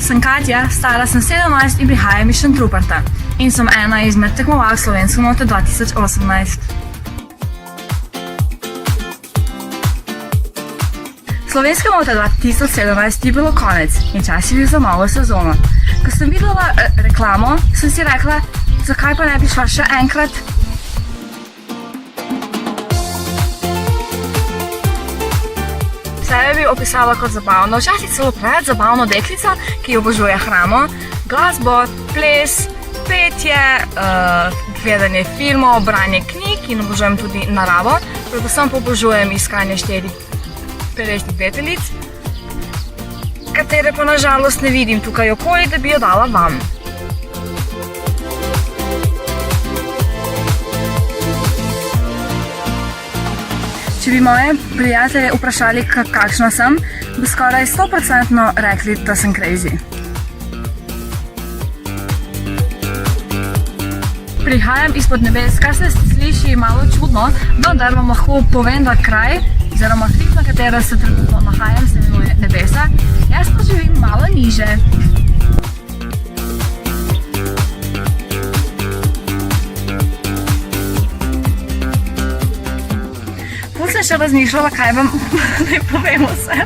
sem Katja, stara sem 17 in prihajam iz Šentruperta in sem ena izmed tekmovalk Slovenske note 2018. Slovenske note 2017 je bilo konec in čas je bil za novo sezono. Ko sem videla reklamo, sem si rekla, zakaj pa ne bi šla še enkrat? Sebe bi opisala kot zabavno, včasih celo preveč zabavno deklico, ki obožuje hrano, glasbo, ples, petje, gledanje filmov, branje knjig in obožujem tudi naravo. Predvsem pa obožujem iskanje perečnih deteljic, katere pa nažalost ne vidim tukaj okoli, da bi jo dala vam. Če bi moje prijatelje vprašali, kakšna sem, bi skoraj 100% rekli, da sem crazy. Prihajam izpod nebes, kar se sliši malo čudno, vendar vam lahko povem, da kraj, oziroma hrib, na katero se trenutno nahajam, se imenuje nebesa, jaz pa živim malo niže. Sem še razmišljala, kaj vam naj povem vse.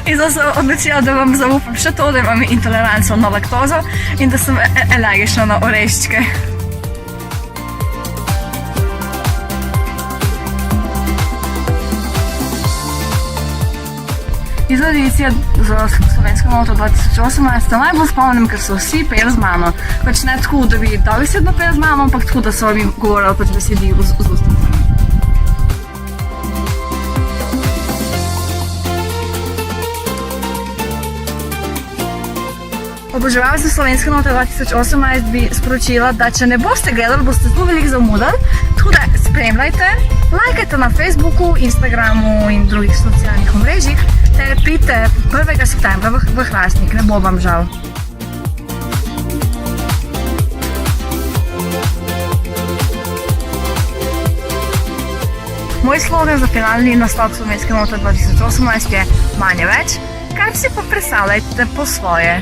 In zdaj sem odločila, da vam zaupam še to, da imam intoleranco na laktozo in da sem alergična na oreščke. Iz audicije za Slovensko noto 2018 se najbolj spomnim, ker so vsi peli z mano. Pač ne tako, da bi dobesedno peli z mano, ampak tako, da so mi govorili pač besedi z ustnicami. Oboževalci Slovenske note 2018 bi sporočila, da če ne boste gledali, boste zelo veliko zamudili, tako da spremljajte, lajkajte na Facebooku, Instagramu in drugih socialnih omrežjih ter pridite 1. septembra v Hrastnik, ne bo vam žal. Moj slogan za finalni nastop Slovenske note 2018 je manj je več, kar si pa predstavljajte po svoje.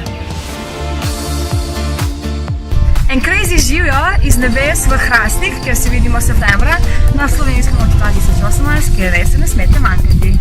En crazy živjo iz nebes v Hrastnik, kjer se vidimo septembra na Slovenske note 2018, kjer res se ne smete manjkati.